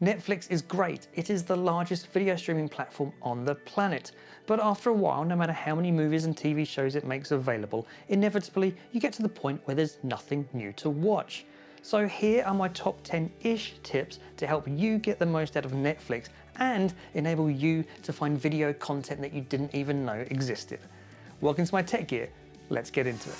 Netflix is great. It is the largest video streaming platform on the planet. But after a while, no matter how many movies and TV shows it makes available, inevitably you get to the point where there's nothing new to watch. So here are my top 10-ish tips to help you get the most out of Netflix and enable you to find video content that you didn't even know existed. Welcome to my tech gear. Let's get into it.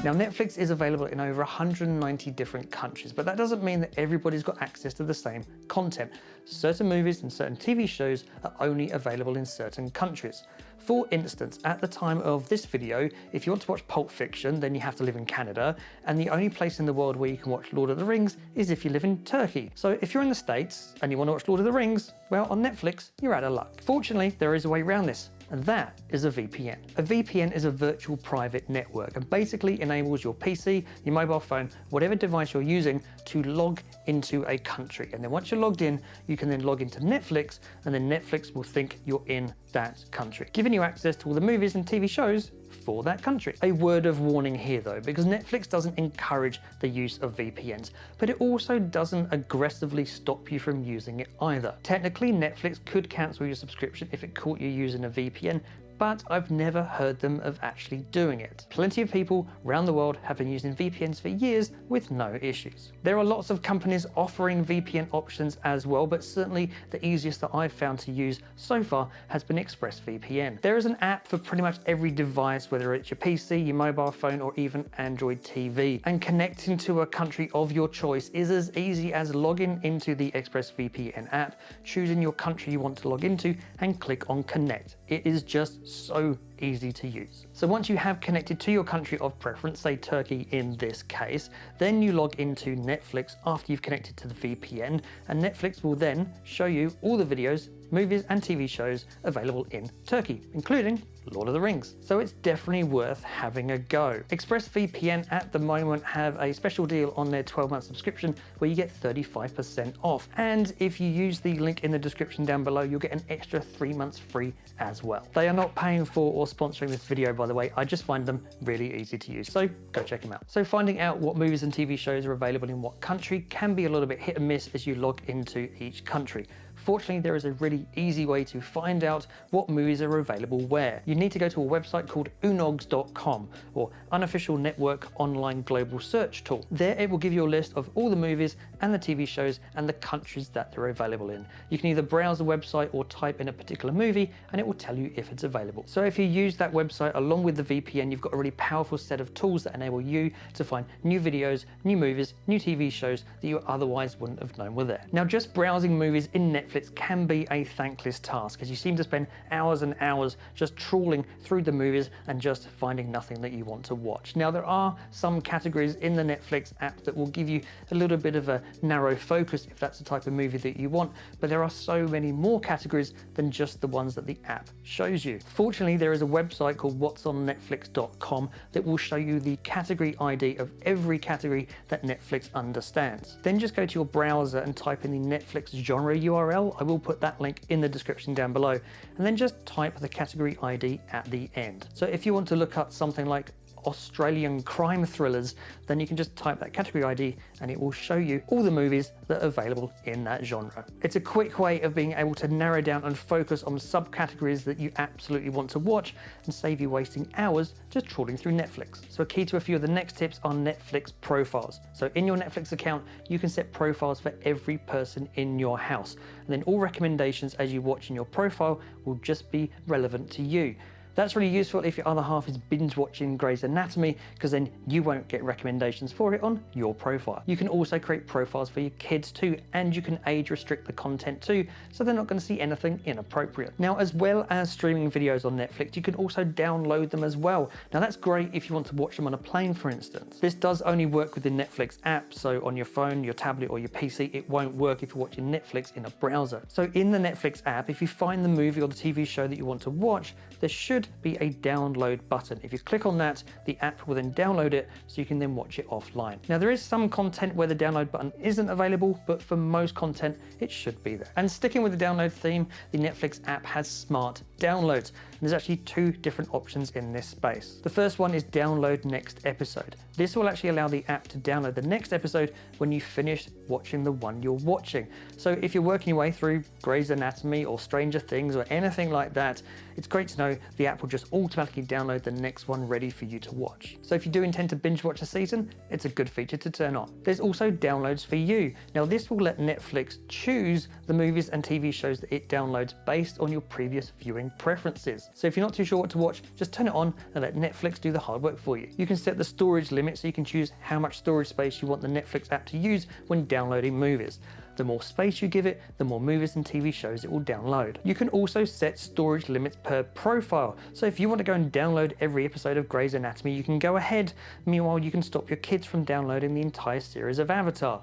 Now, Netflix is available in over 190 different countries, but that doesn't mean that everybody's got access to the same content. Certain movies and certain TV shows are only available in certain countries. For instance, at the time of this video, if you want to watch Pulp Fiction, then you have to live in Canada, and the only place in the world where you can watch Lord of the Rings is if you live in Turkey. So if you're in the States and you want to watch Lord of the Rings, well, on Netflix, you're out of luck. Fortunately, there is a way around this, and that is a VPN. A VPN is a virtual private network and basically enables your PC, your mobile phone, whatever device you're using to log into a country. And then once you're logged in, you can then log into Netflix, and then Netflix will think you're in that country, giving you access to all the movies and TV shows for that country. A word of warning here though, because Netflix doesn't encourage the use of VPNs, but it also doesn't aggressively stop you from using it either. Technically, Netflix could cancel your subscription if it caught you using a VPN, but I've never heard them of actually doing it. Plenty of people around the world have been using VPNs for years with no issues. There are lots of companies offering VPN options as well, but certainly the easiest that I've found to use so far has been ExpressVPN. There is an app for pretty much every device, whether it's your PC, your mobile phone, or even Android TV. And connecting to a country of your choice is as easy as logging into the ExpressVPN app, choosing your country you want to log into, and click on connect. It is just so easy to use. So once you have connected to your country of preference, say Turkey in this case, then you log into Netflix after you've connected to the VPN, and Netflix will then show you all the videos, movies and TV shows available in Turkey, including Lord of the Rings. So it's definitely worth having a go. ExpressVPN at the moment have a special deal on their 12-month subscription where you get 35% off. And if you use the link in the description down below, you'll get an extra 3 months free as well. They are not paying for or sponsoring this video, by the way. I just find them really easy to use, so go check them out. So finding out what movies and TV shows are available in what country can be a little bit hit and miss as you log into each country. Fortunately, there is a really easy way to find out what movies are available where. You need to go to a website called unogs.com, or Unofficial Network Online Global Search Tool. There it will give you a list of all the movies and the TV shows and the countries that they're available in. You can either browse the website or type in a particular movie and it will tell you if it's available. So if you use that website along with the VPN, you've got a really powerful set of tools that enable you to find new videos, new movies, new TV shows that you otherwise wouldn't have known were there. Now, just browsing movies in Netflix can be a thankless task, as you seem to spend hours and hours just trawling through the movies and just finding nothing that you want to watch. Now, there are some categories in the Netflix app that will give you a little bit of a narrow focus if that's the type of movie that you want, but there are so many more categories than just the ones that the app shows you. Fortunately, there is a website called whatsonnetflix.com that will show you the category ID of every category that Netflix understands. Then just go to your browser and type in the Netflix genre URL. I will put that link in the description down below, and then just type the category ID at the end. So if you want to look up something like Australian crime thrillers, then you can just type that category ID and it will show you all the movies that are available in that genre. It's a quick way of being able to narrow down and focus on subcategories that you absolutely want to watch and save you wasting hours just trawling through Netflix. So a key to a few of the next tips are Netflix profiles. So in your Netflix account, you can set profiles for every person in your house, and then all recommendations as you watch in your profile will just be relevant to you. That's really useful if your other half is binge watching Grey's Anatomy, because then you won't get recommendations for it on your profile. You can also create profiles for your kids too, and you can age restrict the content too, so they're not going to see anything inappropriate. Now, as well as streaming videos on Netflix, you can also download them as well. Now, that's great if you want to watch them on a plane, for instance. This does only work with the Netflix app, so on your phone, your tablet, or your PC, it won't work if you're watching Netflix in a browser. So in the Netflix app, if you find the movie or the TV show that you want to watch, there should be a download button. If you click on that, the app will then download it so you can then watch it offline. Now, there is some content where the download button isn't available, but for most content, it should be there. And sticking with the download theme, the Netflix app has smart downloads. there's actually two different options in this space. The first one is download next episode. This will actually allow the app to download the next episode when you finish watching the one you're watching. So if you're working your way through Grey's Anatomy or Stranger Things or anything like that, it's great to know the app will just automatically download the next one ready for you to watch. So if you do intend to binge watch a season, it's a good feature to turn on. There's also downloads for you. Now this will let Netflix choose the movies and TV shows that it downloads based on your previous viewing preferences. So if you're not too sure what to watch, just turn it on and let Netflix do the hard work for you. You can set the storage limit so you can choose how much storage space you want the Netflix app to use when downloading movies. The more space you give it, the more movies and TV shows it will download. You can also set storage limits per profile. So if you want to go and download every episode of Grey's Anatomy, you can go ahead. Meanwhile, you can stop your kids from downloading the entire series of Avatar.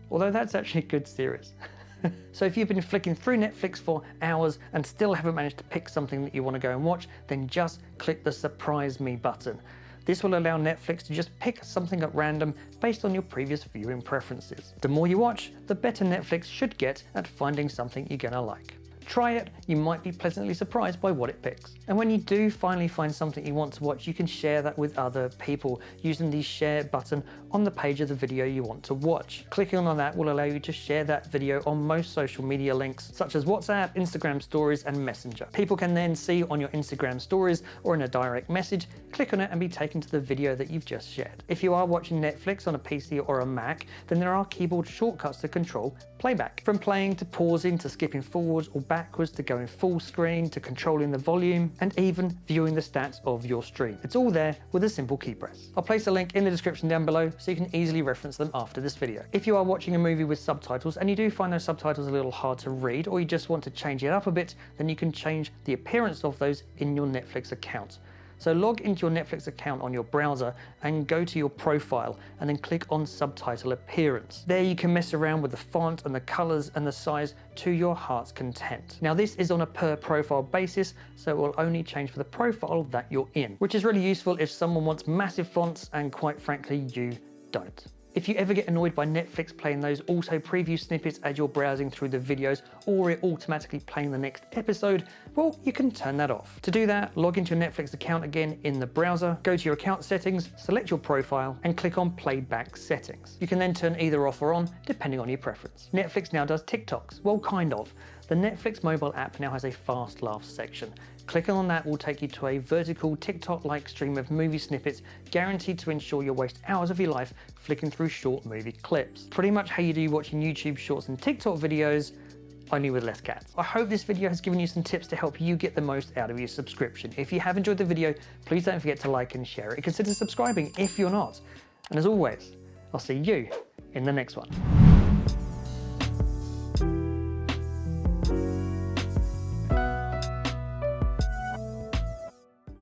Although that's actually a good series. So if you've been flicking through Netflix for hours and still haven't managed to pick something that you want to go and watch, then just click the Surprise Me button. This will allow Netflix to just pick something at random based on your previous viewing preferences. The more you watch, the better Netflix should get at finding something you're gonna like. Try it, you might be pleasantly surprised by what it picks. And when you do finally find something you want to watch, you can share that with other people using the share button on the page of the video you want to watch. Clicking on that will allow you to share that video on most social media links such as WhatsApp, Instagram stories, and Messenger. People can then see on your Instagram stories or in a direct message, click on it and be taken to the video that you've just shared. If you are watching Netflix on a PC or a Mac, then there are keyboard shortcuts to control playback. From playing to pausing to skipping forwards or backwards to going full screen to controlling the volume and even viewing the stats of your stream. It's all there with a simple key press. I'll place a link in the description down below so you can easily reference them after this video. If you are watching a movie with subtitles and you do find those subtitles a little hard to read or you just want to change it up a bit, then you can change the appearance of those in your Netflix account. So log into your Netflix account on your browser and go to your profile and then click on subtitle appearance. There you can mess around with the font and the colors and the size to your heart's content. Now this is on a per profile basis, so it will only change for the profile that you're in, which is really useful if someone wants massive fonts and quite frankly you don't. If you ever get annoyed by Netflix playing those auto preview snippets as you're browsing through the videos or it automatically playing the next episode, well, you can turn that off. To do that, log into your Netflix account again in the browser, go to your account settings, select your profile and click on playback settings. You can then turn either off or on depending on your preference. Netflix now does TikToks, well kind of. The Netflix mobile app now has a fast laughs section. Clicking on that will take you to a vertical TikTok-like stream of movie snippets guaranteed to ensure you'll waste hours of your life flicking through short movie clips. Pretty much how you do watching YouTube shorts and TikTok videos, only with less cats. I hope this video has given you some tips to help you get the most out of your subscription. If you have enjoyed the video, please don't forget to like and share it. Consider subscribing if you're not. And as always, I'll see you in the next one.